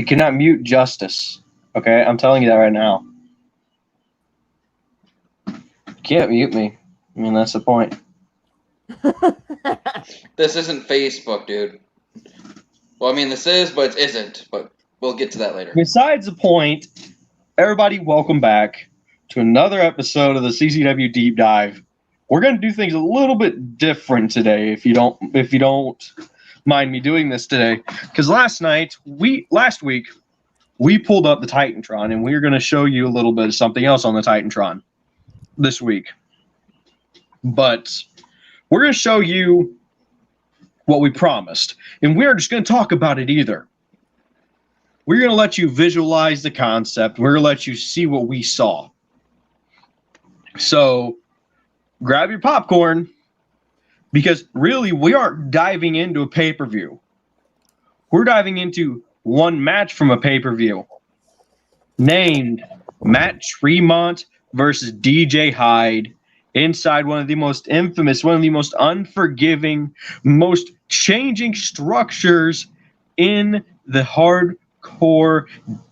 cannot mute justice. Okay, I'm telling you that right now. You can't mute me. I mean, that's the point. This isn't Facebook, dude. Well, I mean, this is, but it isn't. But we'll get to that later. Besides the point, everybody, welcome back to another episode of the CCW Deep Dive. We're going to do things a little bit different today, if you don't mind me doing this today, because last week we pulled up the Titantron, and we're going to show you a little bit of something else on the Titantron this week. But we're going to show you what we promised, and we're just going to talk about it either. We're going to let you visualize the concept. We're going to let you see what we saw. So grab your popcorn, because really we aren't diving into a pay-per-view. We're diving into one match from a pay-per-view named Matt Tremont versus DJ Hyde inside one of the most infamous, one of the most unforgiving, most changing structures in the hardcore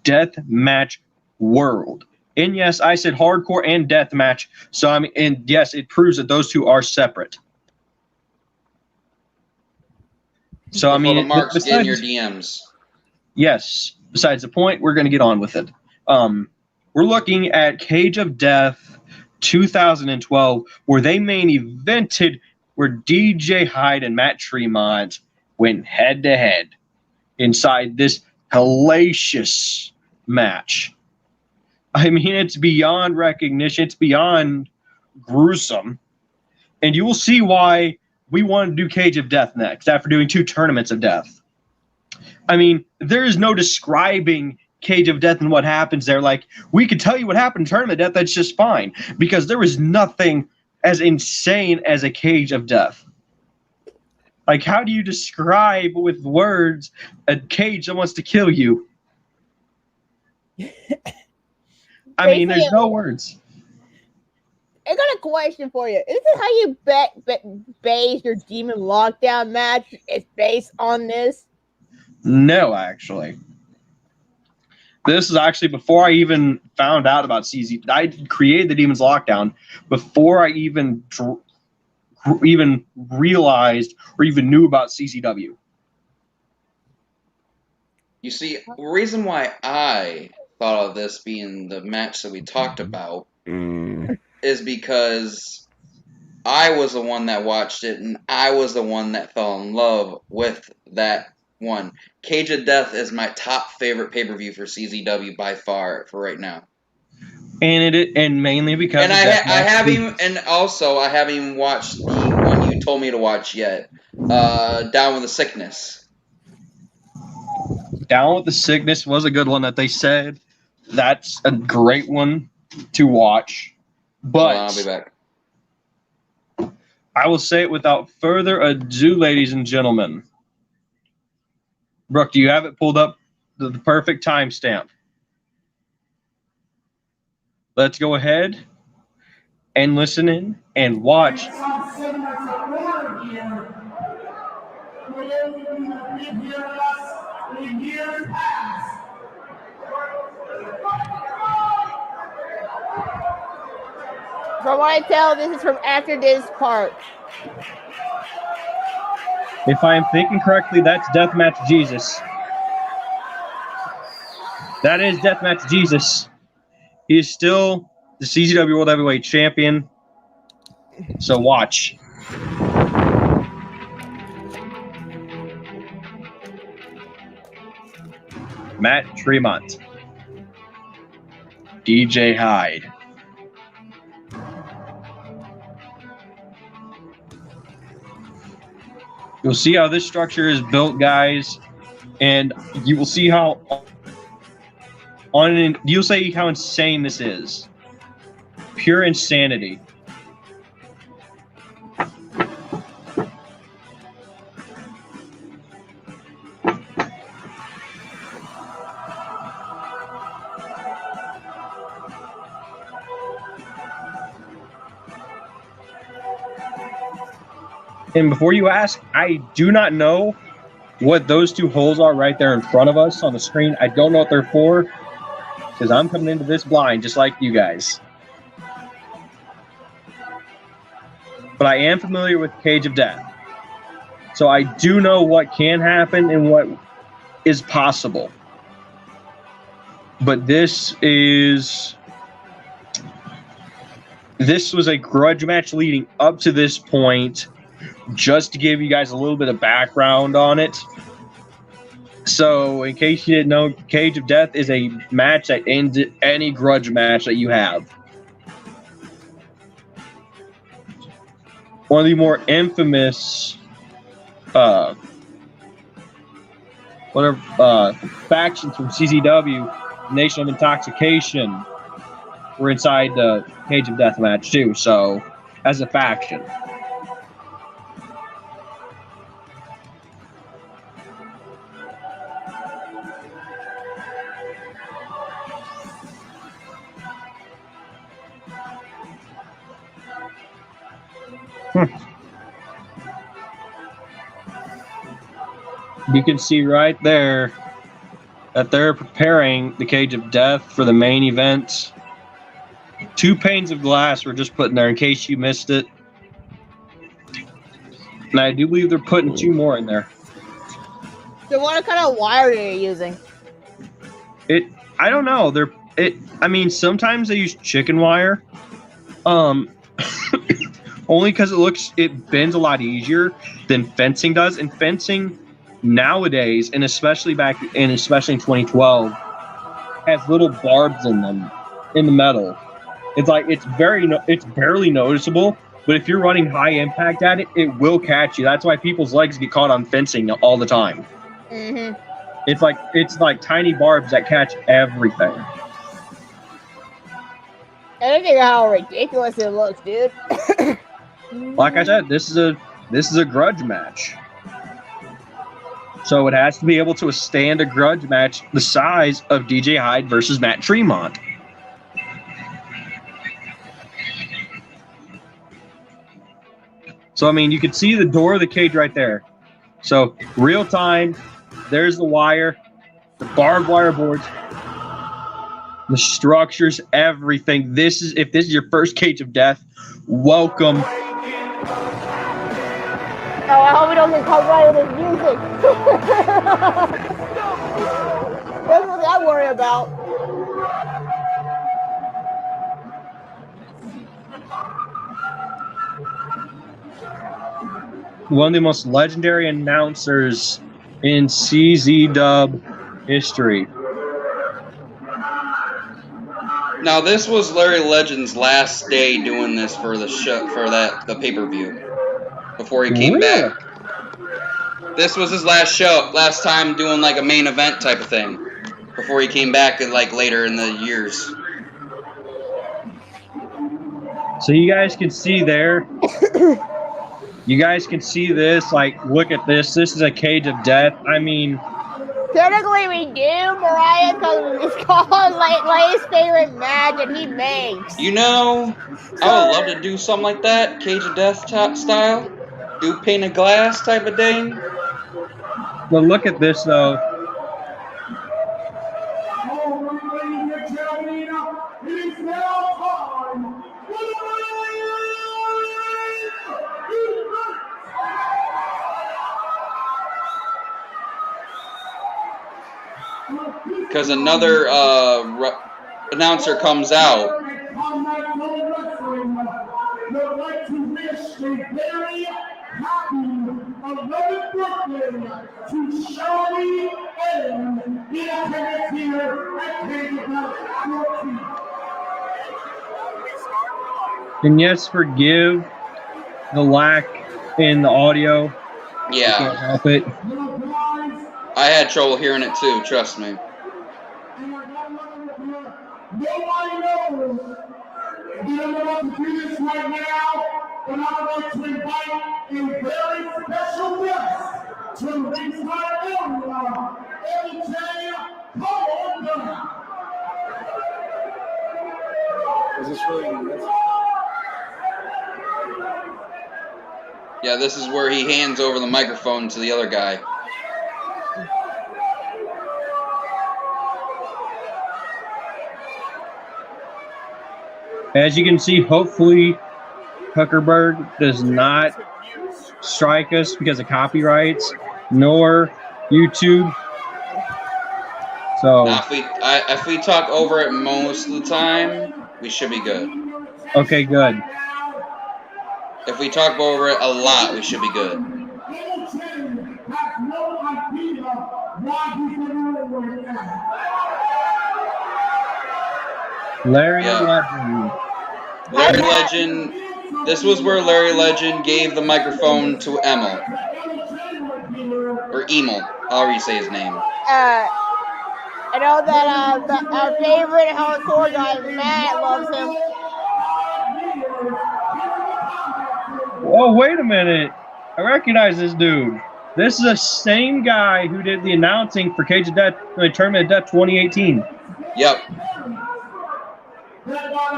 death match world. And yes, I said hardcore and death match. So I mean, and yes, it proves that those two are separate. So I mean, Mark's getting your DMs. Yes. Besides the point, we're going to get on with it. We're looking at Cage of Death 2012, where they main evented, where DJ Hyde and Matt Tremont went head to head inside this hellacious match. I mean, it's beyond recognition. It's beyond gruesome. And you will see why we want to do Cage of Death next, after doing 2 tournaments of death. I mean, there is no describing Cage of Death and what happens there. Like, we could tell you what happened in Tournament of Death, that's just fine, because there was nothing as insane as a Cage of Death. Like, how do you describe with words a cage that wants to kill you? I mean, there's no words. I got a question for you. Is this how you base your Demon Lockdown match? It's based on this? No, actually. This is actually before I even found out about CZ. I created the Demon's Lockdown before I even realized or even knew about CCW. You see, the reason why I thought of this being the match that we talked about is because I was the one that watched it, and I was the one that fell in love with that one. Cage of Death is my top favorite pay-per-view for CZW by far for right now. And mainly because I haven't even watched the one you told me to watch yet. Down with the Sickness. Down with the Sickness was a good one that they said. That's a great one to watch. But I'll be back. I will say it without further ado, ladies and gentlemen. Brooke, do you have it pulled up? The perfect timestamp. Let's go ahead and listen in and watch. From what I tell, this is from after this part. If I am thinking correctly, that's Deathmatch Jesus. That is Deathmatch Jesus. He is still the CZW World Heavyweight Champion. So watch. Matt Tremont. DJ Hyde. You'll see how this structure is built, guys, and you will see how you'll see how insane this is. Pure insanity. And before you ask, I do not know what those two holes are right there in front of us on the screen. I don't know what they're for, because I'm coming into this blind just like you guys. But I am familiar with Cage of Death. So I do know what can happen and what is possible. But this was a grudge match leading up to this point, just to give you guys a little bit of background on it. So, in case you didn't know, Cage of Death is a match that ends any grudge match that you have. One of the more infamous factions from CZW, Nation of Intoxication, were inside the Cage of Death match too, so as a faction. You can see right there that they're preparing the Cage of Death for the main event. 2 panes of glass were just put in there in case you missed it. And I do believe they're putting 2 more in there. So what kind of wire are you using? I don't know. Sometimes they use chicken wire. Only because it bends a lot easier than fencing does. And fencing nowadays, and especially in 2012, has little barbs in them, in the metal. It's like it's barely noticeable, but if you're running high impact at it, it will catch you. That's why people's legs get caught on fencing all the time. Mm-hmm. It's like tiny barbs that catch everything. I don't think how ridiculous it looks, dude. Like I said, this is a grudge match. So it has to be able to withstand a grudge match the size of DJ Hyde versus Matt Tremont. So, you can see the door of the cage right there. So, real time, there's the wire, the barbed wire boards, the structures, everything. If this is your first Cage of Death, welcome. Oh, I hope we don't get caught with his music. That's what I worry about. One of the most legendary announcers in CZW history. Now, this was Larry Legend's last day doing this for the show, the pay-per-view, before he came back. This was his last time doing like a main event type of thing, before he came back later in the years. So you guys can see there. You guys can see this. Look at this. This is a Cage of Death. Technically, we do, Mariah, because it's called Lay's favorite match, and he makes. I would love to do something like that, Cage of Death style. Do pane of glass type of thing. Well, look at this, though. Because another announcer comes out. And yes, forgive the lack in the audio. Yeah. Can't help it. I had trouble hearing it too, trust me. Nobody knows. We don't know what to do this right now, but I would like to invite a very special guest to reach my area, AJ Coleman. Is this really this? Yeah, this is where he hands over the microphone to the other guy. As you can see, hopefully Huckerberg does not strike us because of copyrights, nor YouTube. So Now, if we talk over it most of the time, we should be good. okay, good. If we talk over it a lot, we should be good. Larry Yeah. Legend. Larry Legend. This was where Larry Legend gave the microphone to Emil. Or Emil, however you say his name. I know that our favorite hardcore guy, Matt, loves him. Oh, wait a minute. I recognize this dude. This is the same guy who did the announcing for Cage of Death, Tournament of Death 2018. Yep.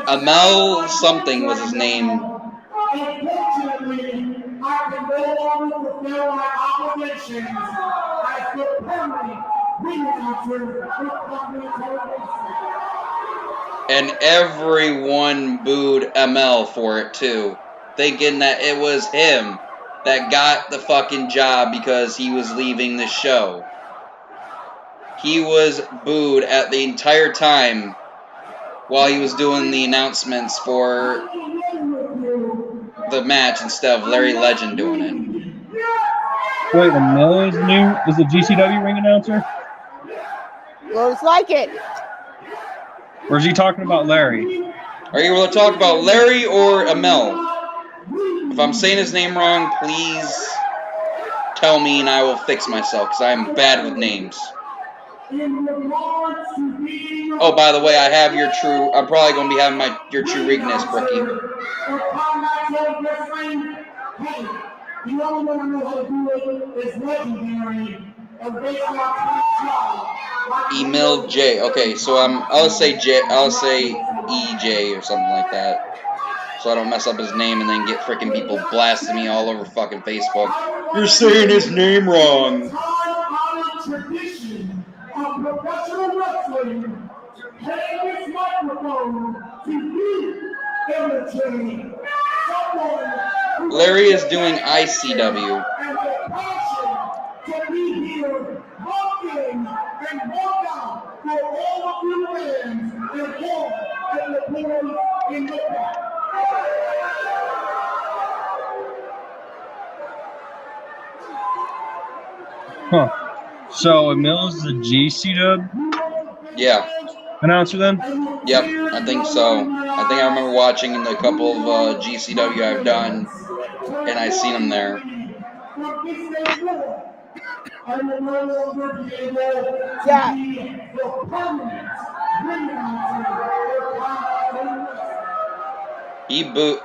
Emil something was his name. Unfortunately, I can no longer fulfill my obligations as the permanent ring announcer with Company Television. And everyone booed Emil for it too, thinking that it was him that got the fucking job because he was leaving the show. He was booed at the entire time while he was doing the announcements for the match instead of Larry Legend doing it. Wait, Emil is the GCW ring announcer? Looks like it. Or is he talking about Larry? Are you going to talk about Larry or Emil? If I'm saying his name wrong, please tell me and I will fix myself, because I'm bad with names. Oh, by the way, I have your true... I'm probably going to be having your true weakness, Brookie. Emil J. Okay, so I'll say EJ or something like that. So I don't mess up his name and then get freaking people blasting me all over fucking Facebook. You're saying his name wrong. Larry is doing ICW. Huh. So Emil's the GCW Yeah. announcer then? Yep, I think so. I think I remember watching in the couple of GCW I've done, and I seen him there. Yeah. He booed.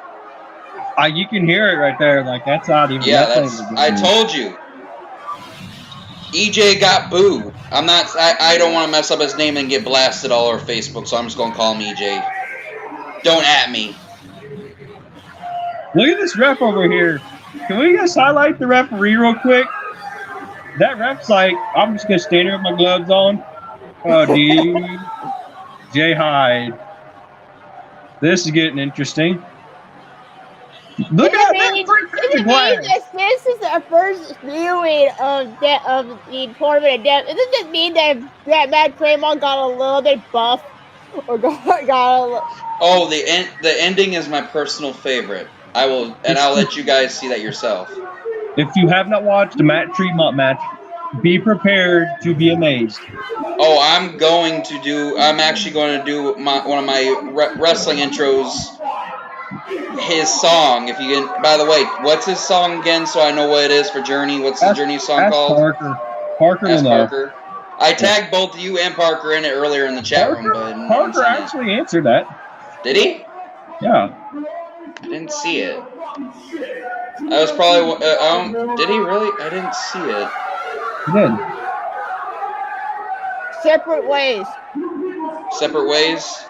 You can hear it right there. Like that's not even. Yeah, I told you. EJ got booed. I don't want to mess up his name and get blasted all over Facebook, so I'm just gonna call him EJ. Don't at me. Look at this ref over here. Can we just highlight the referee real quick? That ref's like, I'm just gonna stand here with my gloves on. Oh, DJ Hyde. This is getting interesting. Look at that! This is our first viewing of the Tournament of Death. Doesn't this mean that Matt Claymont got a little bit buff, or got a little? Oh, the ending is my personal favorite. I'll let you guys see that yourself. If you have not watched the Matt Tremont match, be prepared to be amazed. Oh, I'm actually going to do one of my wrestling intros. His song, if you can. By the way, what's his song again? So I know what it is for Journey. What's the Journey song called? Parker. I tagged both you and Parker in it earlier in the chat room, but Parker actually answered that. Did he? Yeah. I didn't see it. I was probably. Did he really? I didn't see it. He did. Separate ways. Separate ways.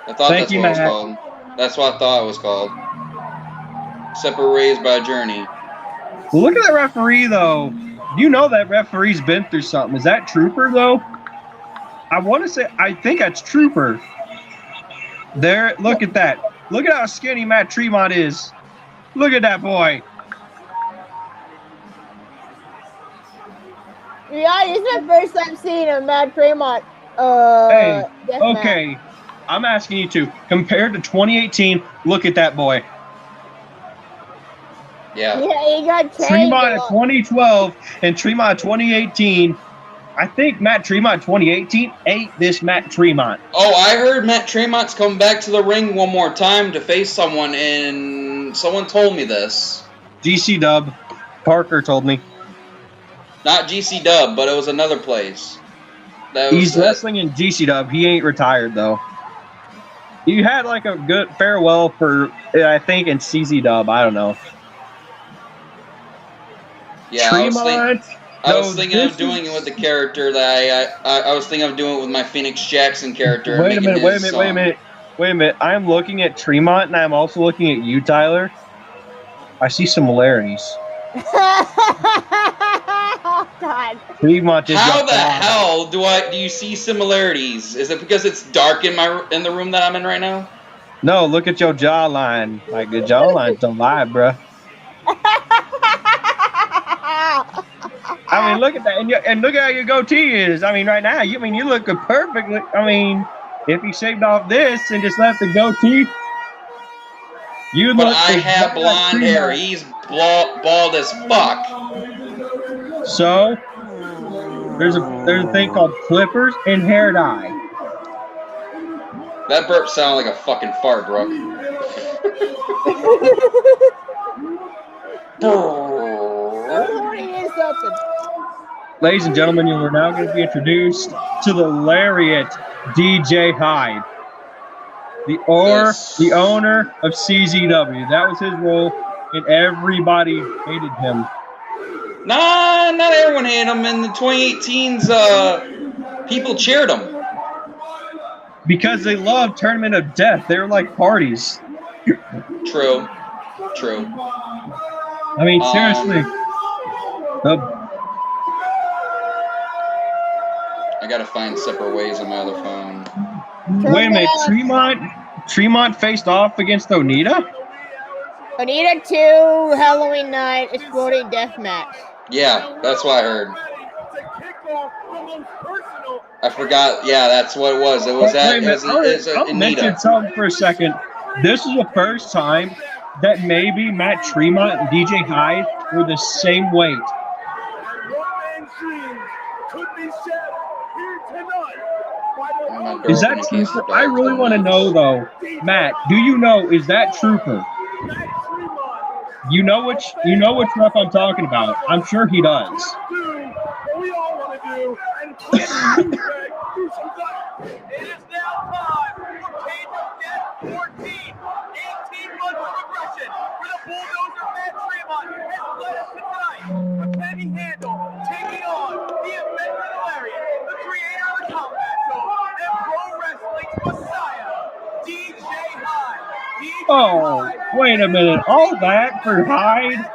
I thought that's what it was called. That's what I thought it was called. Separate Ways by Journey. Well, look at that referee, though. You know that referee's been through something. Is that Trooper, though? I want to say, I think that's Trooper. There, look at that. Look at how skinny Matt Tremont is. Look at that boy. Yeah, this is my first time seeing a Matt Tremont. Hey, okay. Match. I'm asking you to, compared to 2018, look at that boy. Yeah. Yeah, he got changed. Tremont in 2012 and Tremont in 2018. I think Matt Tremont 2018 ate this Matt Tremont. Oh, I heard Matt Tremont's coming back to the ring one more time to face someone, and someone told me this. GC Dub. Parker told me. Not GC Dub, but it was another place. He's wrestling in GC Dub. He ain't retired, though. He had like a good farewell for, I think, in CZ Dub. I don't know. Yeah, Tremont. I was thinking of doing it with the character that I was thinking of doing it with my Phoenix Jackson character. Wait a minute. I'm looking at Tremont, and I'm also looking at you, Tyler. I see similarities. Oh, God. Tremont is How the hell do you see similarities? Is it because it's dark in the room that I'm in right now? No, look at your jawline. Like, the jawline don't lie, bruh. I mean, look at that, and look at how your goatee is. I mean, right now, you look perfectly. I mean, if you shaved off this and just left the goatee, you look. But I have blonde hair. He's bald as fuck. So there's a thing called clippers and hair dye. That burp sounded like a fucking fart, bro. Ladies and gentlemen, you are now going to be introduced to the Lariat DJ Hyde, the owner of CZW. That was his role, and everybody hated him. Nah, not everyone hated him. In the 2018's, people cheered him. Because they loved Tournament of Death. They were like parties. True. I mean, seriously. I gotta find separate ways on my other phone. Wait a minute, Tremont faced off against Onita? Onita 2, Halloween night, exploding death match. Yeah, that's what I heard. I forgot. Yeah, that's what it was. It was that. I'll mention something for a second. This is the first time that maybe Matt Tremont and DJ Hyde were the same weight. Is that Trooper? I really want to know, though. Matt, do you know, is that Trooper? You know which rep I'm talking about. I'm sure he does. It is now time for Cage of Death 14. 18 months of aggression for the bulldozer Matt Tremont has led us to tonight. But can he handle taking on the inventor Lariat, the creator of the combat zone, and pro wrestling's messiah, DJ Hyde? Oh, wait a minute. All that for Hyde?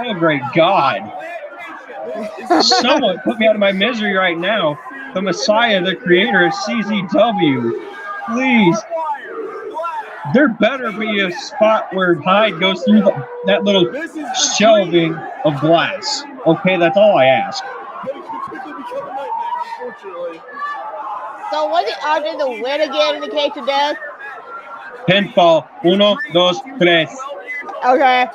Oh, great God. Someone put me out of my misery right now. The Messiah, the creator of CZW. Please. There better be a spot where Hyde goes through that little shelving of glass. Okay, that's all I ask. So what's the odds to win again in the Cage of Death? Pinfall. 1, 2, 3. Okay.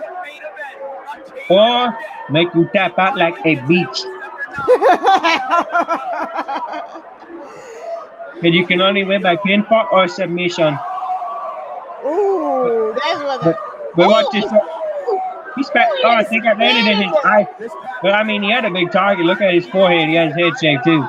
Or make you tap out like a beach. And you can only win by pinfall or submission. Ooh, that's what. But watch this. He's back. Oh, I think I landed in his eye. But I mean, he had a big target. Look at his forehead. He has his head shape too.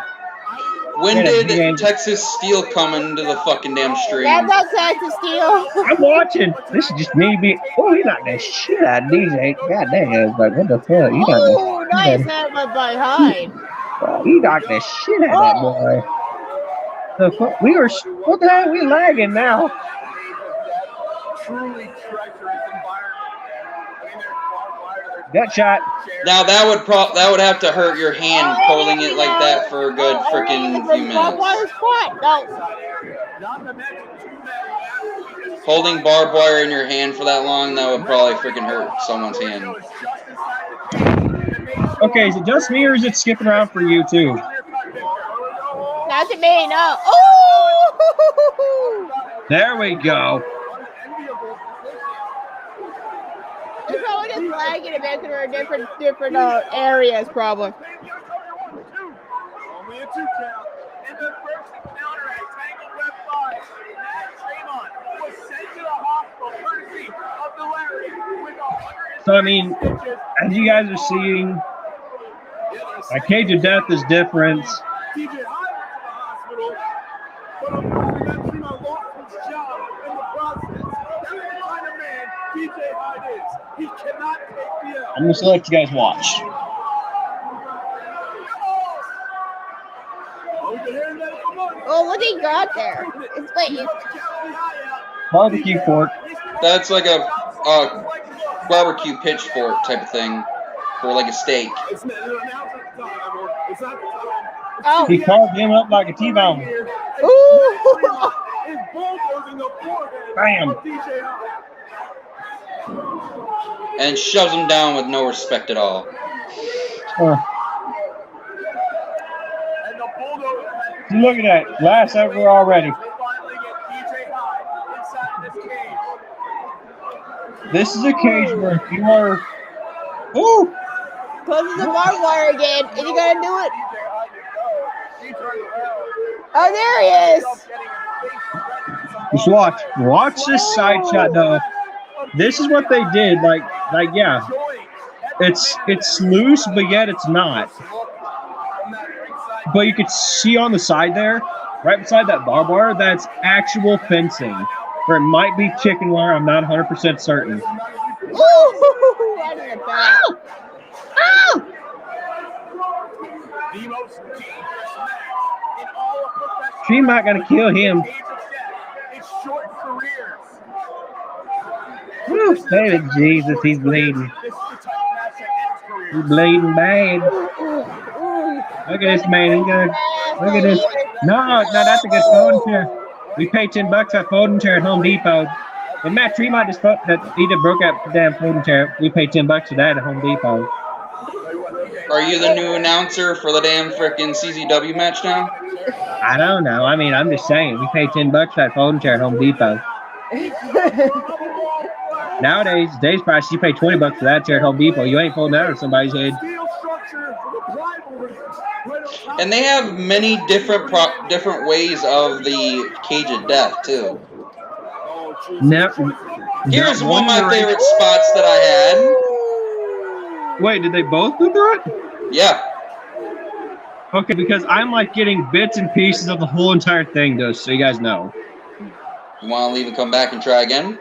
When did Texas Steel come into the fucking damn stream? That's not Texas Steel. I'm watching. This is just me being. Oh, he knocked that shit out of DJ. God damn. Like, what the fuck? He knocked oh, nice headbutt by Hyde. He knocked that shit out of that boy. The fuck? What the hell? We lagging now. Truly treacherous environment. Gut shot. Now that would have to hurt your hand holding it like that for a good freaking few minutes. Holding barbed wire in your hand for that long, that would probably freaking hurt someone's hand. Okay, is it just me or is it skipping around for you too? Not to me, no. Oh! There we go. It's probably just lagging a bit because we're in different areas, probably. Only a 2 count. In the first encounter at Tangled Web 5, Matt Tremont was sent to the hospital courtesy of the Larry with 100. So I mean, as you guys are seeing, my cage of death is different. TJ Hyde went to the hospital, but unfortunately Matt Tremont lost his job in the process. That's the kind of man TJ Hyde is. He cannot take the L. I'm just gonna let you guys watch. Oh, what he got there? It's like Barbecue fork. That's like a barbecue pitchfork type of thing for like a steak. oh, He carved him up like a T-bone. ooh. Bam. And shoves him down with no respect at all. Look at that. Last ever already. This is a cage where if you are... Ooh! Closes the barbed wire again. Is he gonna do it? Oh, there he is. Just watch. Watch this side shot though. This is what they did. Like yeah. It's loose, but yet it's not. But you could see on the side there, right beside that barbed wire, that's actual fencing. Or it might be chicken wire, I'm not 100% certain. Ooh, right in the back. Ow! She might gonna kill him. Woo, baby Jesus, he's bleeding. He's bleeding bad. Look at this man. He's gonna look at this. No, that's a good folding chair. We paid $10 for that folding chair at Home Depot. And Matt Tremont just broke that damn folding chair. We paid $10 for that at Home Depot. Are you the new announcer for the damn frickin' CZW match now? I don't know. I mean, I'm just saying. We paid $10 for that folding chair at Home Depot. Nowadays, today's price, you pay $20 for that chair at Home Depot. You ain't folding that over somebody's head. And they have many different ways of the cage of death too. Here's one of my favorite spots that I had. Wait, did they both go through it? Yeah. Okay, because I'm like getting bits and pieces of the whole entire thing, though, so you guys know. You want to leave and come back and try again?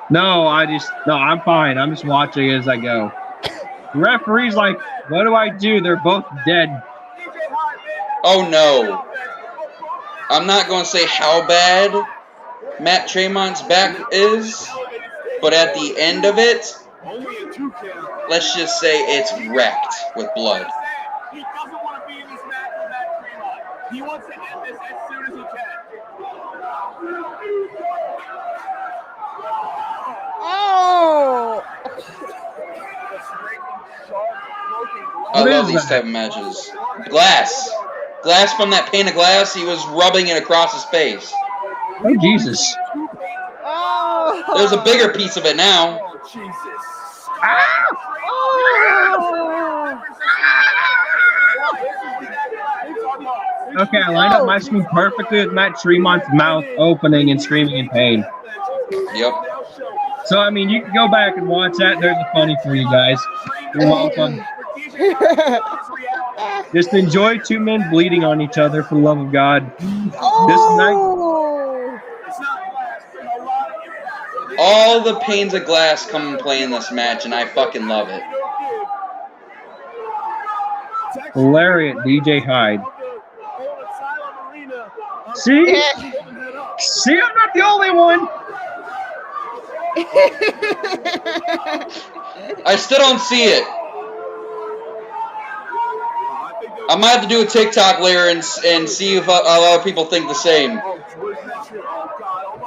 No, I'm fine. I'm just watching as I go. The referee's like, what do I do? They're both dead. Oh no. I'm not going to say how bad Matt Tremont's back is, but at the end of it, let's just say it's wrecked with blood. He doesn't want to be in this match with Matt Tremont. He wants to end this as soon as he can. Oh! I love these type of matches. Glass from that pane of glass, he was rubbing it across his face. Oh, Jesus. Oh! There's a bigger piece of it now. Oh, Jesus. Ah! Oh! Okay, I lined up my screen perfectly with Matt Tremont's mouth opening and screaming in pain. Yep. So, I mean, you can go back and watch that. There's a funny for you guys. You're welcome. Just enjoy two men bleeding on each other for the love of God. This night. All the panes of glass come and play in this match, and I fucking love it. Lariat, DJ Hyde. See? See, I'm not the only one. I still don't see it. I might have to do a TikTok later and see if other people think the same.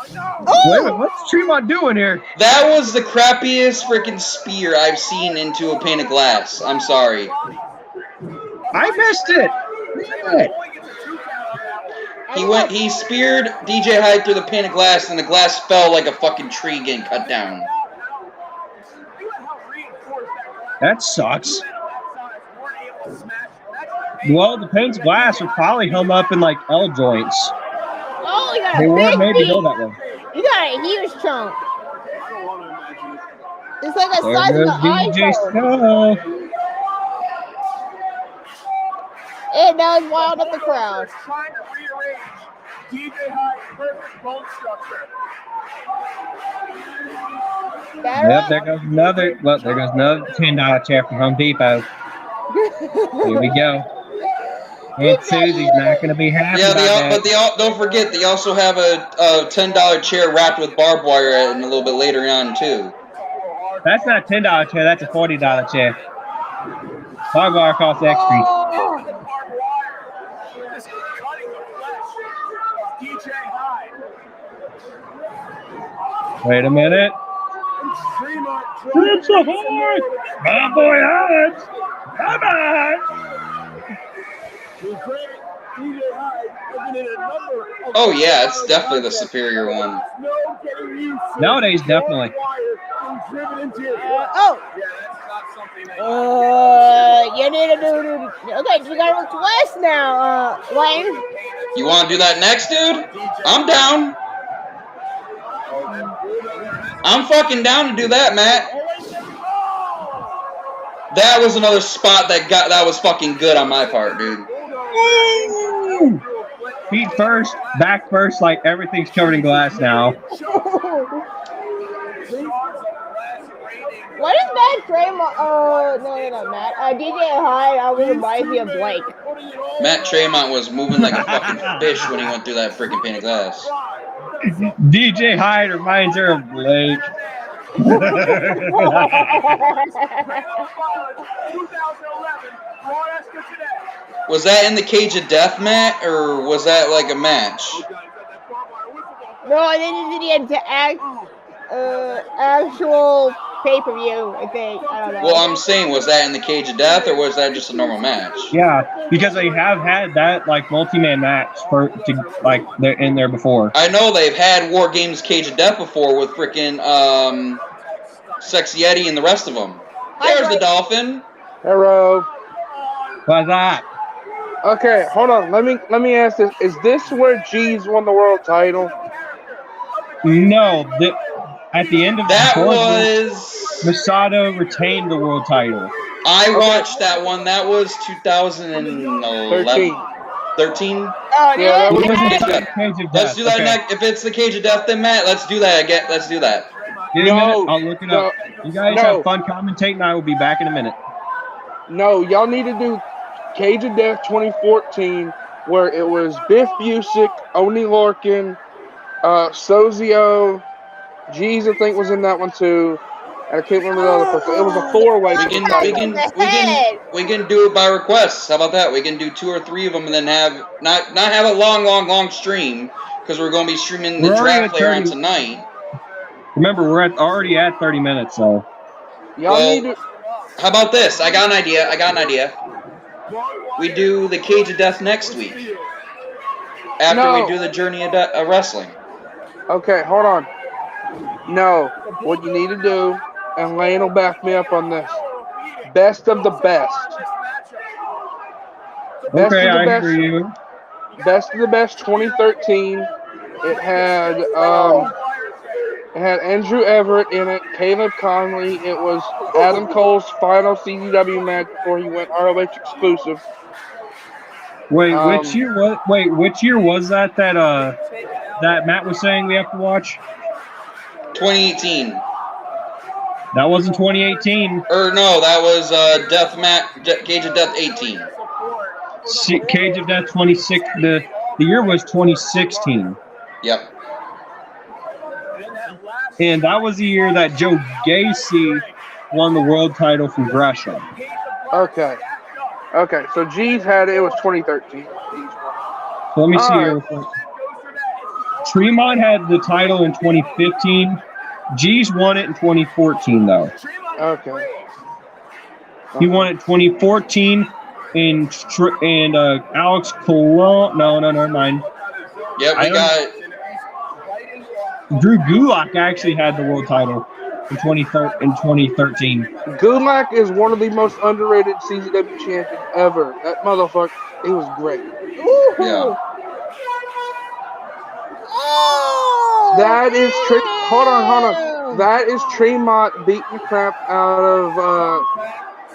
Wait a minute, what's Tremont doing here? That was the crappiest freaking spear I've seen into a pane of glass. I'm sorry. I missed it. Damn it. He speared DJ Hyde through the pane of glass, and the glass fell like a fucking tree getting cut down. That sucks. Well, the pane's glass are probably hung up in like L joints. Oh, you got They a weren't big made to piece. go that way. You got a huge chunk. It's like the There size of goes the DJ iPhone. Snow. And now it's wild up the crowd. Trying to rearrange DJ Hyde's perfect bone structure. Yep, there goes another. Look, there goes another $10 chair from Home Depot. Here we go. Aunt Susie's not going to be happy Yeah, about that. don't forget they also have a $10 chair wrapped with barbed wire and a little bit later on too. That's not a $10 chair. That's a $40 chair. Barbed wire costs extra. Wait a minute. It's a horse! My boy Alex! Come on! Oh yeah, it's definitely the superior one. Nowadays, definitely. You need to do. Okay, we got a request now, Wayne. You want to do that next, dude? I'm down. I'm fucking down to do that, Matt. That was another spot that was fucking good on my part, dude. Woo! Feet first, back first, like everything's covered in glass now. What is Matt Tremont? Oh, no, not Matt. DJ Hyde, I was reminds me of Blake. Matt Tremont was moving like a fucking fish when he went through that freaking pane of glass. DJ Hyde reminds her of Blake. Was that in the cage of death, Matt, or was that like a match? No, I didn't the actual pay-per-view, I think. I don't know. Well, I'm saying, was that in the cage of death, or was that just a normal match? Yeah, because they have had that like multi-man match they're in there before. I know they've had War Games Cage of Death before with freaking Sexy Eddie and the rest of them. There's the Dolphin. Hello. What's that? Okay, hold on. Let me ask this: is this where G's won the world title? No, at the end of that the was Masato retained the world title. I watched that one. That was 2011. 13? Oh, yeah. Let's do that next. If it's the Cage of Death, then Matt, let's do that again. Let's do that. Give me a minute. I'll look it up. You guys have fun commentating. I will be back in a minute. No, y'all need to do Cage of Death 2014, where it was Biff Busick, Oni Lorcan, Sozio, G's I think was in that one too, and I can't remember the other person. It was a four-way. We can do it by requests. How about that? We can do 2 or 3 of them, and then have not have a long stream, because we're going to be streaming the draft later on tonight. Remember, we're already at 30 minutes, so. Y'all need to. How about this? I got an idea. We do the Cage of Death next week. After we do the Journey of Wrestling. Okay, hold on. No, what you need to do, and Lane will back me up on this. Best of the best. Okay, I hear you. Best of the best 2013. It had Andrew Everett in it, Caleb Conley. It was Adam Cole's final CZW match before he went ROH exclusive. Wait, which year was that that Matt was saying we have to watch? 2018. That wasn't 2018. Or no, that was Cage of Death 18. Cage of Death 26. The year was 2016. Yep. And that was the year that Joe Gacy won the world title from Gresham. Okay, so G's had it was 2013. So let me see here. Tremont had the title in 2015. G's won it in 2014, though. Okay. He won it 2014, and Alex Colon. No, never mind. Yeah, we got. Drew Gulak actually had the world title in 2013. Gulak is one of the most underrated CZW champions ever. That motherfucker, he was great. Yeah. Oh, That is hold on. That is Tremont beating the crap out of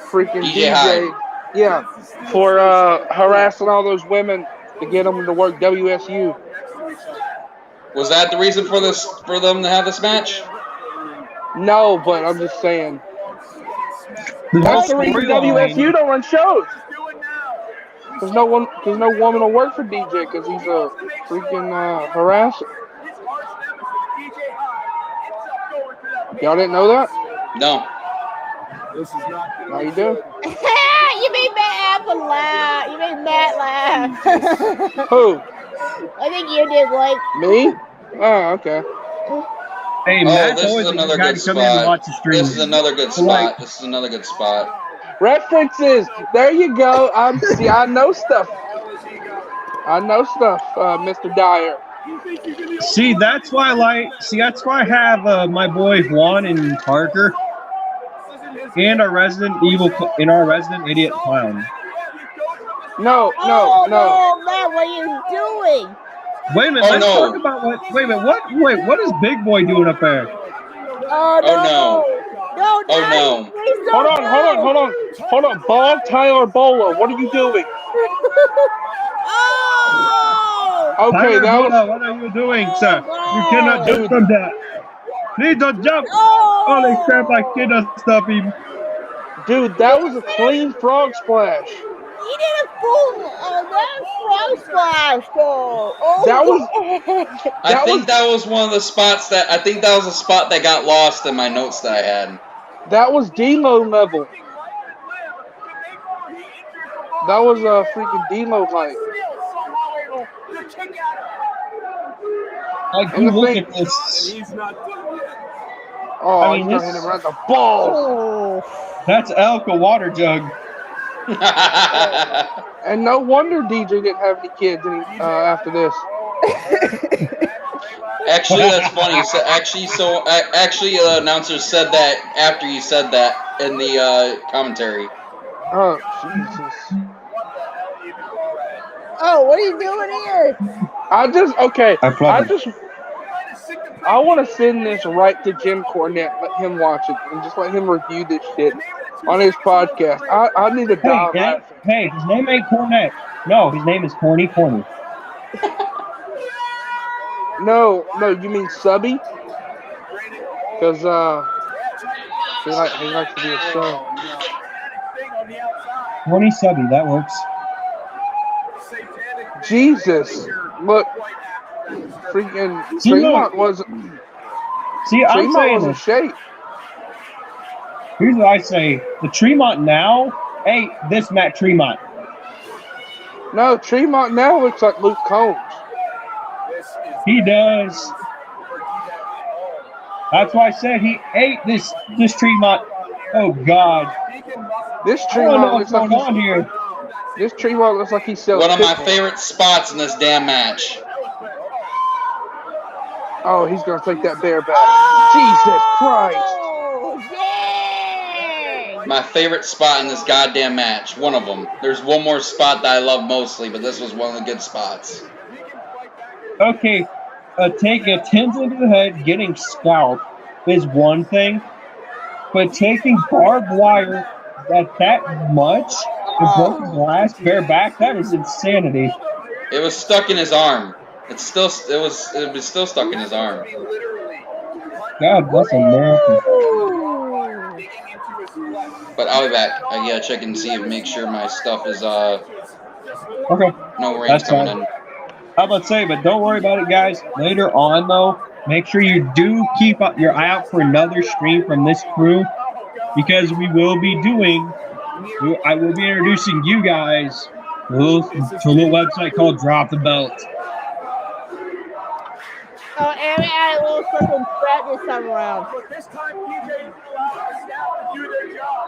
freaking DJ. Yeah, for harassing all those women to get them to work WSU. Was that the reason for them to have this match? No, but I'm just saying. That's the reason WSU don't run shows. Because no woman will work for DJ because he's a freaking harasser. Y'all didn't know that? No. Now you do. You made Matt laugh. You made Matt laugh. Who? I think you did, like. Me? Oh, okay. Hey, this is another good spot. This is another good spot. This is another good spot. References. There you go. I know stuff. Mr. Dyer. See, that's why I have my boy Juan and Parker and our resident idiot clown. No. Matt, what are you doing? Wait a minute, let's talk about what is Big Boy doing up there? Oh no. Hold on. Bob Tyler Bolo, what are you doing? Oh! Okay, what are you doing, sir? You cannot jump from that. Please don't jump. Holy crap, I cannot stop him. Dude, that was a clean frog splash. He did a full frog splash, though. I think that was one of the spots that a spot that got lost in my notes that I had. That was D-Lo level. That was a freaking D-Lo fight. Like, you look at this. Oh, he's gonna hit him right in the balls. That's Elka water jug. And no wonder DJ didn't have any kids after this. Actually, that's funny. So the announcer said that after you said that in the commentary. Oh, Jesus. Oh, what are you doing here? I want to send this right to Jim Cornette, let him watch it, and just let him review this shit on his podcast. I need to die. Hey, his name ain't Cornette. No, his name is Corny. No, you mean Subby? Because he likes to be a sub. Corny Subby, that works. Jesus, look, freaking Tremont was. I'm saying was in shape. Here's what I say: the Tremont now ain't this Matt Tremont. No, Tremont now looks like Luke Combs. He does. That's why I said he ate this Tremont. Oh God! This Tremont looks like on here. This Tremont looks like he's selling. One of my favorite spots in this damn match. Oh, he's gonna take that bear back. Jesus Christ! My favorite spot in this goddamn match. One of them. There's one more spot that I love mostly, but this was one of the good spots. Okay, taking a tendon to the head, getting scalped is one thing, but taking barbed wire that much with broken glass bareback, that is insanity. It was stuck in his arm. It was still stuck in his arm. God bless America. But I'll be back. I gotta check and see and make sure my stuff is okay. No rain's coming in. I was about to say, but don't worry about it, guys. Later on, though, make sure you do keep your eye out for another stream from this crew, because I will be introducing you guys to a little website called Drop the Belt. Oh, and we added a little circle threat this time around. But this time, DJ is allowed the staff to do their job.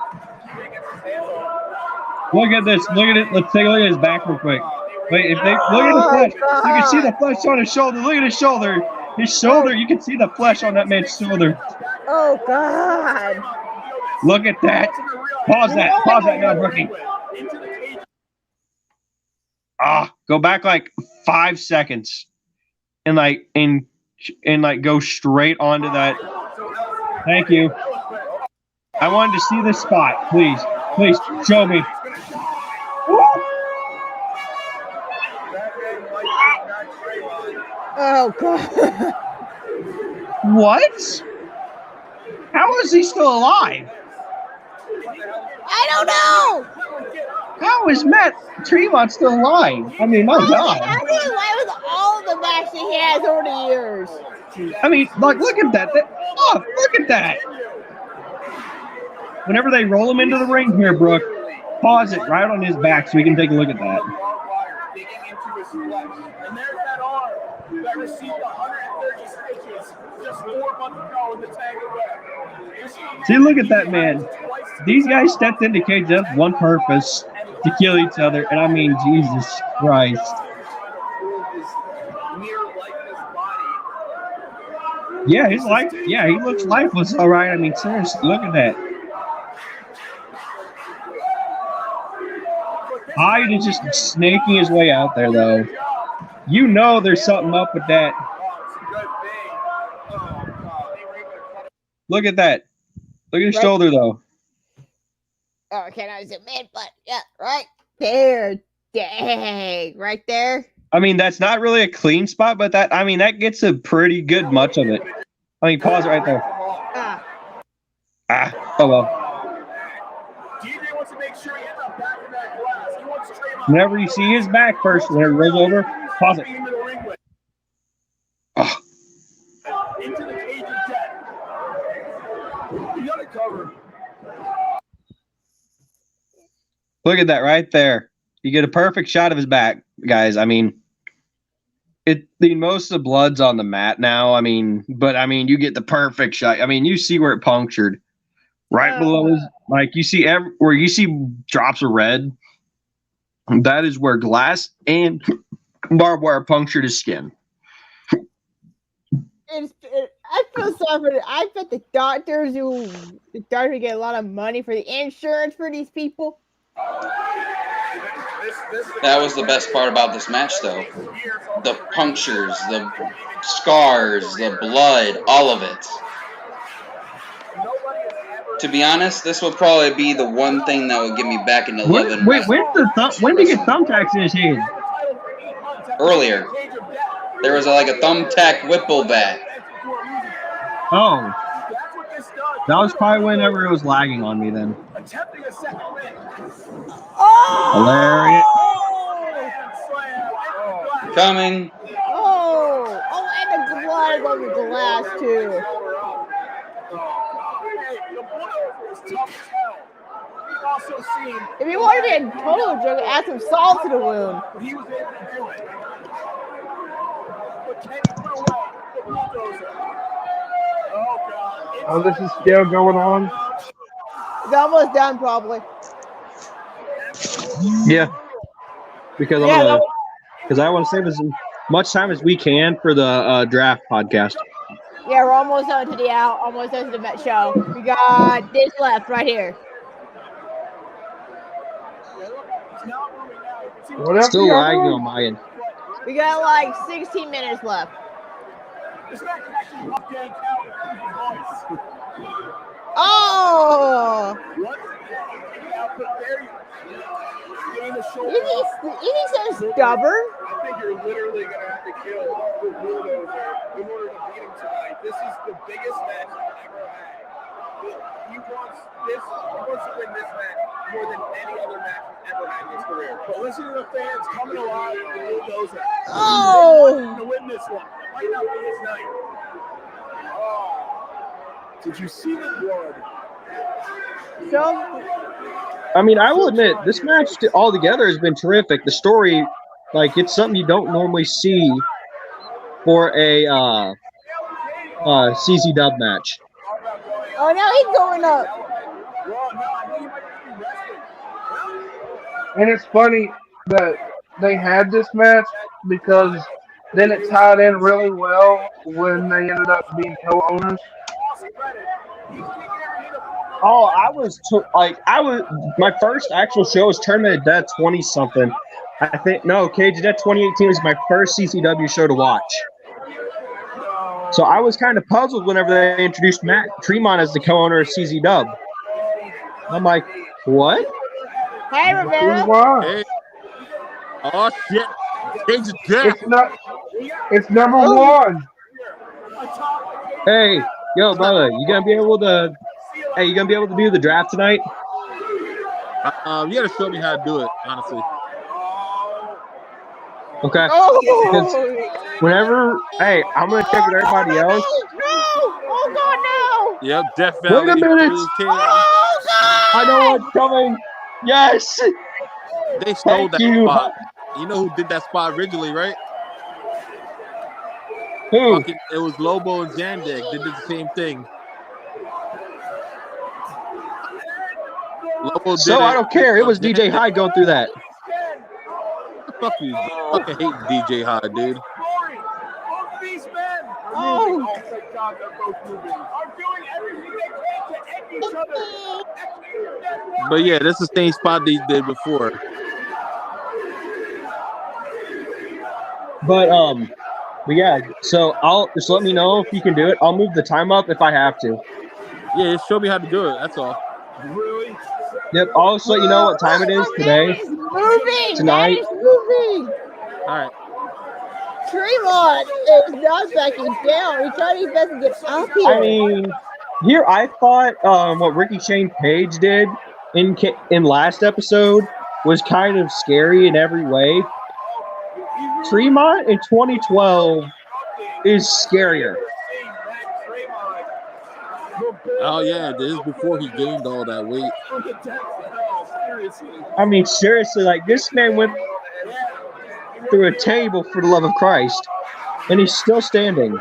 DJ gets his hands on. Look at this. Look at it. Let's take a look at his back real quick. Wait, if they look at the flesh, you can see the flesh on his shoulder. Look at his shoulder. His shoulder, you can see the flesh on that man's shoulder. Oh God. Look at that. Pause that. Pause that now, Brookie. Go back like 5 seconds. And go straight onto that. Thank you. I wanted to see this spot. Please. Please show me. Woo! Oh God. What? How is he still alive? I don't know. How is Matt Tremont still alive? I mean, my God. How do you lie with all the matches he has over the years? I mean, look at that. Look at that. Whenever they roll him into the ring here, Brooke, pause it right on his back so we can take a look at that. And there's that arm that received 130 stitches just 4 months ago in the Tangle Web. See, look at that man. These guys stepped into KJF one purpose, to kill each other, and I mean, Jesus Christ. Yeah, his life. Yeah, he looks lifeless. All right. I mean, seriously, look at that. Hyde is just snaking his way out there, though. You know, there's something up with that. Look at that. Look at his shoulder, though. Oh, can I zoom in? But yeah, right there. Dang, right there. I mean, that's not really a clean spot, but that gets a pretty good much of it. I mean, pause it right there. Oh well. DJ wants to make sure he ends up back in that glass. He wants Tremont. Whenever you see his back first, whenever it rolls over, pause it. Oh. Into the cage of death. You got it covered. Look at that right there. You get a perfect shot of his back, guys. I mean, most of the blood's on the mat now. I mean, you get the perfect shot. I mean, you see where it punctured, right below his. Like you see where you see drops of red. That is where glass and barbed wire punctured his skin. I feel sorry. I bet the doctors get a lot of money for the insurance for these people. That was the best part about this match, though. The punctures, the scars, the blood, all of it. To be honest, this would probably be the one thing that would get me back into loving. When did he get thumbtacks in his head? Earlier. There was a thumbtack whipple bat. Oh. That was probably whenever it was lagging on me then. Hilarious. Coming. Oh, and the blood on the glass too. If you wanted to be a total joke, add some salt to the wound. He was able to do it. But can he put away the bulldozer? Oh, God. Oh, this is still going on? It's almost done, probably. Yeah. Because I want to save as much time as we can for the draft podcast. Yeah, we're almost done to the almost done to the show. We got this left right here. Still lagging on my end. We got like 16 minutes left. Oh! You think so stubborn? I think you're literally going to have to kill the bulldozer in order to beat him tonight. This is the biggest match he's ever had. He wants to win this match more than any other match he's ever had in his career. But listen to the fans coming alive with the bulldozer. Oh! To win this one. It might not be his night. Oh. Did you see the blood? So, I mean, I will admit, this match altogether has been terrific. The story, it's something you don't normally see for a CZ Dub match. Oh, now he's going up. And it's funny that they had this match because then it tied in really well when they ended up being co-owners. Oh, my first actual show was Tournament of Death 20-something. I think, no, Cage of Death 2018 was my first CCW show to watch. So I was kind of puzzled whenever they introduced Matt Tremont as the co-owner of CZ Dub. I'm like, what? Hey, Rivera. Why? Hey. Oh shit! Cage of Death. It's number one. Hey, yo, brother, you gonna be able to do the draft tonight? You gotta show me how to do it, honestly. Okay. Whenever, hey, I'm gonna check with everybody else. No! Oh God, no! Yep, Death Valley. Wait a minute! Oh God! I know what's coming. Yes. They stole Thank that you. spot. You know who did that spot originally, right? Who? It was Lobo and Zandig. They did the same thing. Lobo did So I don't care. It was DJ Hyde going through that. Fuck you. I fucking hate DJ Hyde, dude. But yeah, that's the same spot they did before. But yeah. So I'll just let me know if you can do it. I'll move the time up if I have to. Yeah, just show me how to do it. That's all. Yep. I'll just let you know what time it is today. Tonight. Moving. All right. Tremont is not backing down. He's trying his best to get up here. I mean, here I thought what Ricky Shane Page did in last episode was kind of scary in every way. Tremont in 2012 is scarier. Oh yeah, this is before he gained all that weight. I mean, seriously, like this man went through a table for the love of Christ, and he's still standing.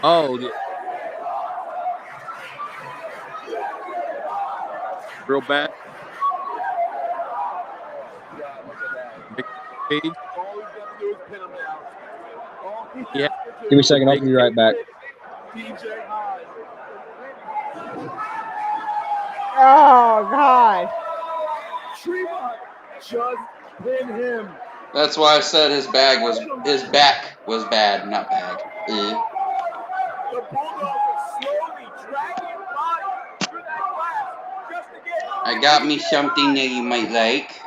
Oh, yeah. Real bad. Yeah. Give me a second. I'll be right back. Oh God! Tremont just pinned him. That's why I said his back was bad, not bag. The Bulldog is slowly dragging by through that glass just to get. I got me something that you might like.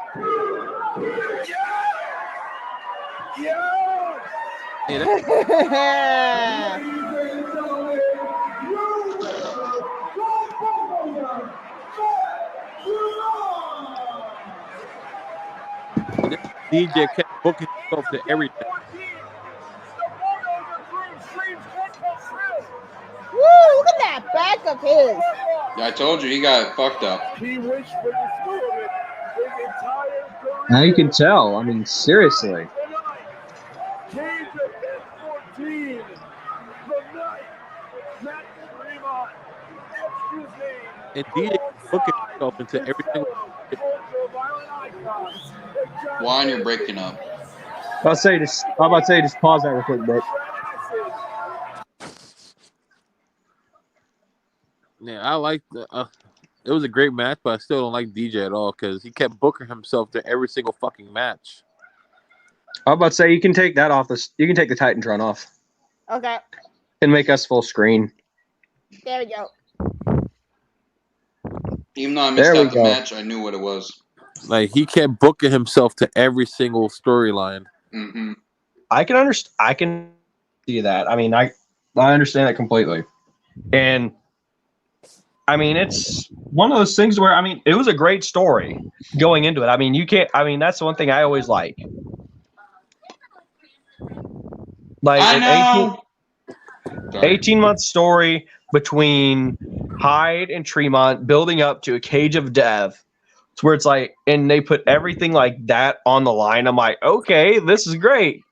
DJ kept booking himself to everything. Woo! Look at that back of his. Yeah, I told you he got fucked up. He wished for this moment his entire career. Now you can tell. I mean, seriously. Cage of Death 14. The night Matt Tremont etched his name. And DJ kept booking himself into everything. Ultraviolet icons. Juan, you're breaking up. I'm about to say just pause that real quick, bro. Yeah, I like it was a great match, but I still don't like DJ at all because he kept booking himself to every single fucking match. I'm about to say you can take that off you can take the Titantron off. Okay. And make us full screen. There we go. Even though I missed out the match, I knew what it was. Like he kept booking himself to every single storyline. Mm-hmm. I can see that. I mean, I understand that completely. And I mean, it's one of those things where, I mean, it was a great story going into it. I mean, that's the one thing I always like. Like I an 18-month story between Hyde and Tremont building up to a Cage of Death. It's where it's like, and they put everything like that on the line. I'm like, okay, this is great.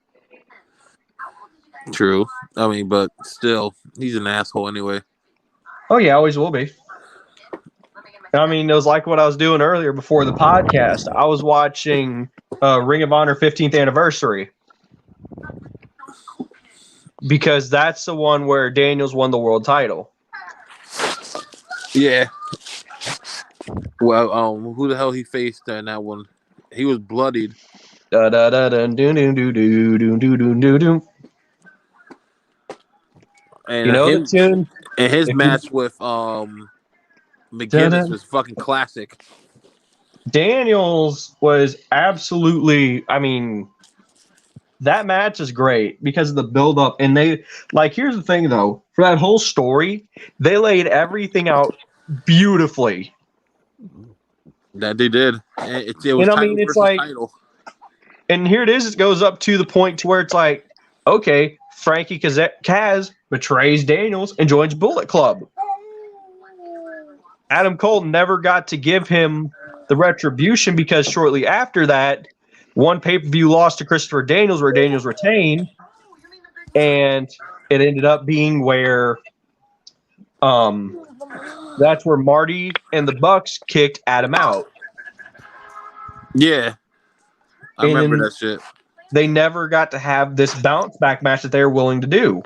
True. I mean, but still, he's an asshole anyway. Oh yeah, always will be. I mean, it was like what I was doing earlier before the podcast. I was watching Ring of Honor 15th anniversary because that's the one where Daniels won the world title. Yeah. Well, who the hell he faced in that one? He was bloodied. Da da da da do do do do do do do do. And You know the tune. And his If match with McGinnis was fucking classic. Daniels was absolutely. I mean, that match is great because of the build up, and they like. Here's the thing, though, for that whole story, they laid everything out beautifully. That they did. It was And I title mean, it's versus like, title. and here it is. It goes up to the point to where it's like, okay, Frankie Kaz betrays Daniels and joins Bullet Club. Adam Cole never got to give him the retribution because shortly after that, one pay-per-view lost to Christopher Daniels where Daniels retained, and it ended up being where that's where Marty and the Bucks kicked Adam out. Yeah. I remember that shit. They never got to have this bounce back match that they were willing to do.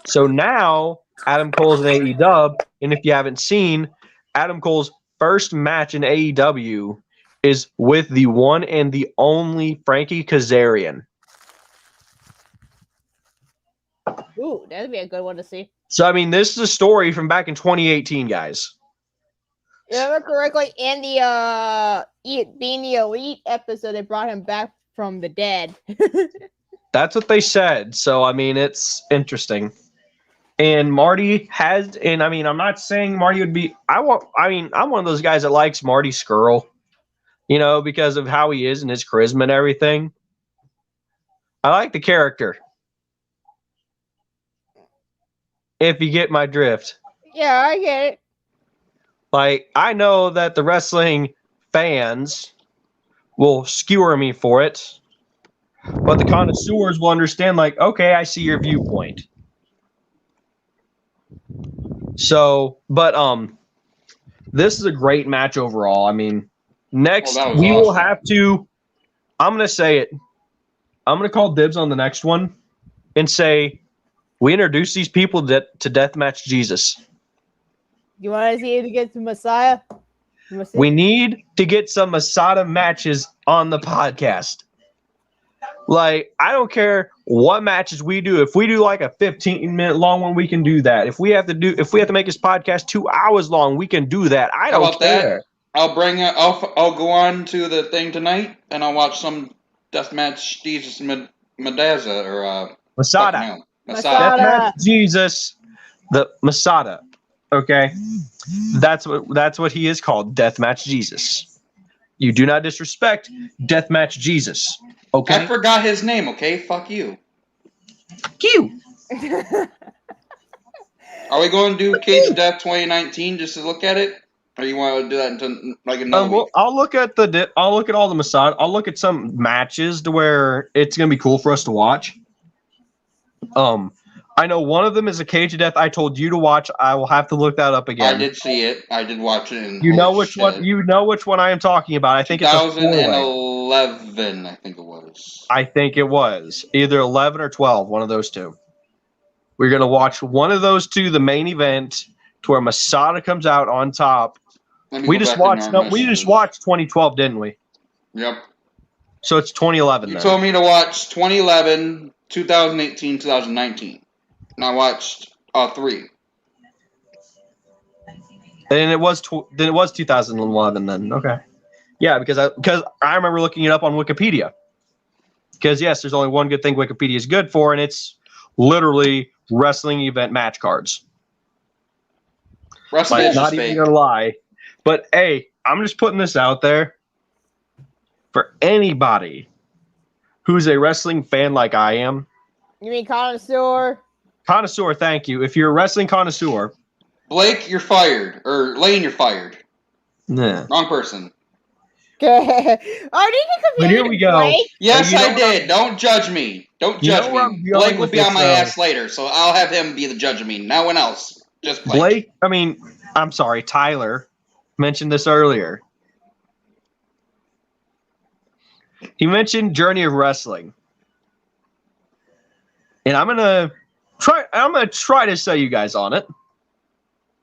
So now Adam Cole's in AEW, and if you haven't seen, Adam Cole's first match in AEW is with the one and the only Frankie Kazarian. Ooh, that'd be a good one to see. So, I mean, this is a story from back in 2018, guys. If I remember correctly, in the Being the Elite episode, they brought him back from the dead. That's what they said. So, I mean, it's interesting. And Marty has, and I mean, I'm not saying Marty would be, I'm one of those guys that likes Marty Scurll, you know, because of how he is and his charisma and everything. I like the character. If you get my drift. Yeah, I get it. Like, I know that the wrestling fans will skewer me for it, but the connoisseurs will understand, like, okay, I see your viewpoint. So, but this is a great match overall. I mean, next we will have to, I'm going to say it. I'm going to call dibs on the next one and say we introduce these people to Deathmatch Jesus. You want to see if you get to Messiah? We need to get some Masada matches on the podcast. Like, I don't care what matches we do. If we do like a 15-minute long one, we can do that. If we have to make this podcast 2 hours long, we can do that. I don't care. That? I'll go on to the thing tonight and I'll watch some Deathmatch Jesus Masada or Masada. Masada. Deathmatch Jesus, the Masada. Okay, that's what he is called, Deathmatch Jesus. You do not disrespect Deathmatch Jesus. Okay, I forgot his name. Okay, fuck you. Q. Are we going to do Cage of Death 2019 just to look at it, or you want to do that until like another week? I'll look at all the Masada. I'll look at some matches to where it's gonna be cool for us to watch. I know one of them is a Cage of Death I told you to watch. I will have to look that up again. I did see it. I did watch it. You know which one? You know which one I am talking about. I think it's 2011. I think it was. I think it was either 11 or 12. One of those two. We're gonna watch one of those two, the main event, to where Masada comes out on top. We just watched 2012, didn't we? Yep. So it's 2011. You told me to watch 2011, 2018, 2019. And I watched all three. And it was 2011 then. Okay. Yeah, because I remember looking it up on Wikipedia. Because yes, there's only one good thing Wikipedia is good for, and it's literally wrestling event match cards. Wrestling is not even gonna lie. But hey, I'm just putting this out there for anybody who's a wrestling fan like I am. You mean connoisseur? Connoisseur, thank you. If you're a wrestling connoisseur. Blake, you're fired. Or Lane, you're fired. Nah. Wrong person. Okay. Oh, did you But here we go. Blake? Yes, You know I did. Don't judge me. Don't You know judge where me. I'm Blake going will with be on this, my though. ass later, so I'll have him be the judge of me. No one else. Just Blake. I'm sorry, Tyler mentioned this earlier. He mentioned Journey of Wrestling. And I'm gonna try to sell you guys on it.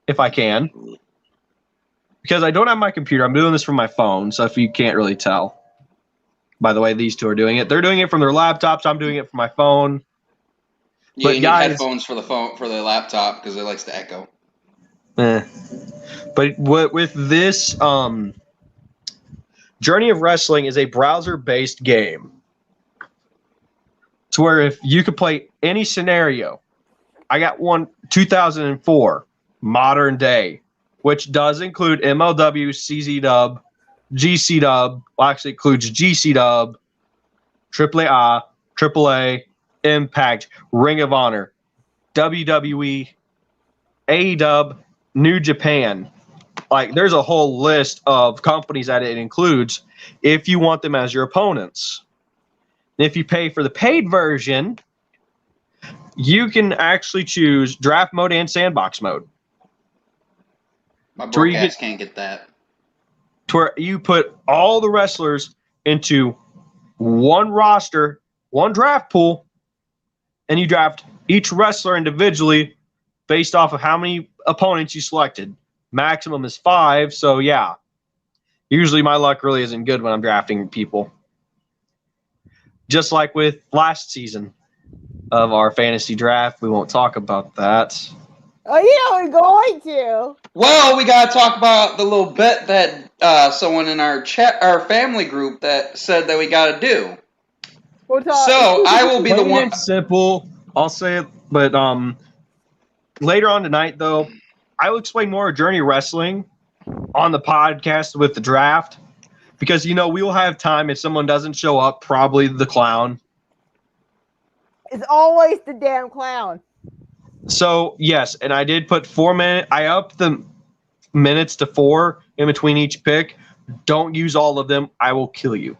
If I can. Because I don't have my computer. I'm doing this from my phone, so if you can't really tell. By the way, these two are doing it. They're doing it from their laptops. I'm doing it from my phone. Yeah, But you guys, need headphones for the laptop because it likes to echo. But with this Journey of Wrestling is a browser-based game. To where if you could play any scenario. I got one 2004 modern day, which does include MLW, CZ Dub, GC Dub. Well, actually includes GC Dub, AAA, AAA, Impact, Ring of Honor, WWE, AEW, New Japan. Like, there's a whole list of companies that it includes if you want them as your opponents. And if you pay for the paid version, you can actually choose draft mode and sandbox mode. My broadcast can't get that. To where you put all the wrestlers into one roster, one draft pool, and you draft each wrestler individually based off of how many opponents you selected. Maximum is 5, so yeah. Usually my luck really isn't good when I'm drafting people. Just like with last season of our fantasy draft, we won't talk about that. Oh, yeah, we're going to. Well, we gotta talk about the little bet that someone in our family group that said that we gotta do. So I will be the one. It's simple. I'll say it, but later on tonight, though, I will explain more of Journey Wrestling on the podcast with the draft because we will have time if someone doesn't show up. Probably the clown. It's always the damn clown. So yes, and I did put 4 minutes. I upped the minutes to 4 in between each pick. Don't use all of them. I will kill you.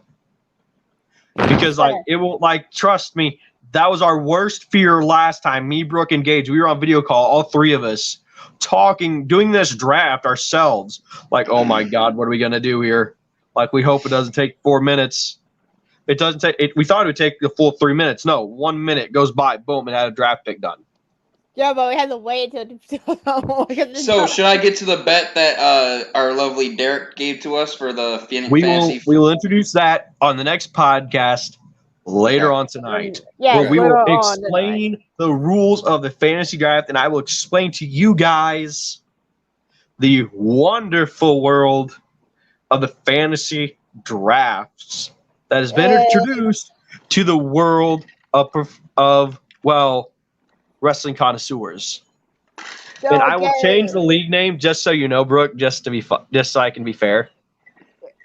Because it will trust me, that was our worst fear last time. Me, Brooke, and Gage. We were on video call, all 3 of us, doing this draft ourselves. Like, oh my God, what are we gonna do here? Like, we hope it doesn't take 4 minutes. It doesn't take it. We thought it would take the full 3 minutes. No, 1 minute goes by, boom, and had a draft pick done. Yeah, but we had to wait until. So should I get to the bet that our lovely Derek gave to us for the fantasy? We will introduce that on the next podcast later on tonight. Yeah, where we will explain the rules of the fantasy draft, and I will explain to you guys the wonderful world of the fantasy drafts that has been introduced to the world of wrestling connoisseurs. So, and I will change the league name just so you know, Brooke, just so I can be fair.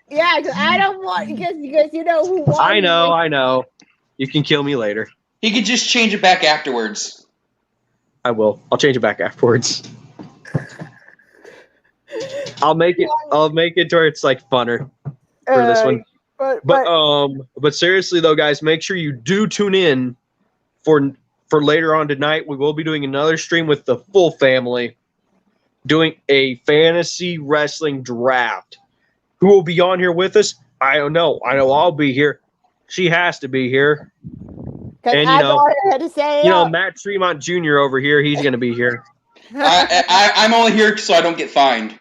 Yeah, because I don't want because you know who won. I know. You can kill me later. He could just change it back afterwards. I will. I'll change it back afterwards. I'll make it to where it's like funner for this one. But seriously though, guys, make sure you do tune in for later on tonight. We will be doing another stream with the full family, doing a fantasy wrestling draft. Who will be on here with us? I don't know. I know I'll be here. She has to be here. And Matt Tremont Jr. over here, he's going to be here. I'm only here so I don't get fined.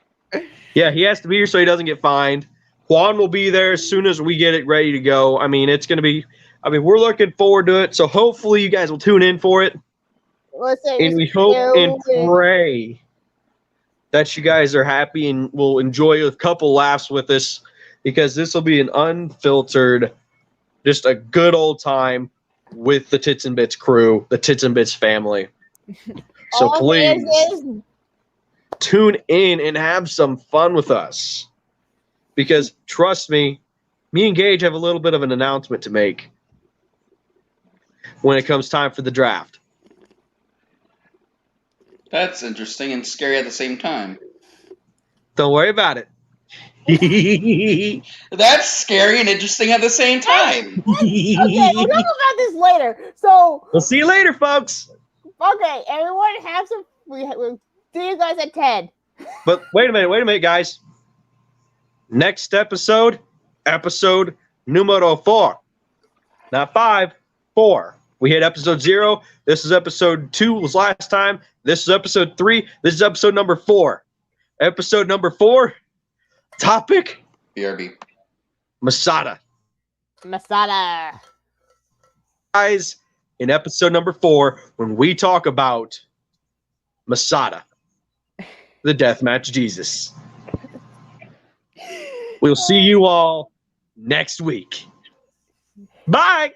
Yeah, he has to be here so he doesn't get fined. Juan will be there as soon as we get it ready to go. I mean, it's going to be. We're looking forward to it. So hopefully you guys will tune in for it. And we hope and pray that you guys are happy and will enjoy a couple laughs with us, because this will be an unfiltered, just a good old time with the Tits and Bits crew, the Tits and Bits family. So please tune in and have some fun with us, because trust me and Gage have a little bit of an announcement to make when it comes time for the draft. That's interesting and scary at the same time. Don't worry about it. That's scary and interesting at the same time. Okay, we'll talk about this later. So we'll see you later, folks. Okay, everyone have some. We'll see you guys at 10. But wait a minute, guys. Next episode numero 4. Not 5, 4. We hit episode 0. This is episode 2 was last time. This is episode 3. This is episode number 4. Episode number 4. Topic. BRB. Masada. Guys, in episode number 4, when we talk about Masada, the Deathmatch Jesus. We'll see you all next week. Bye.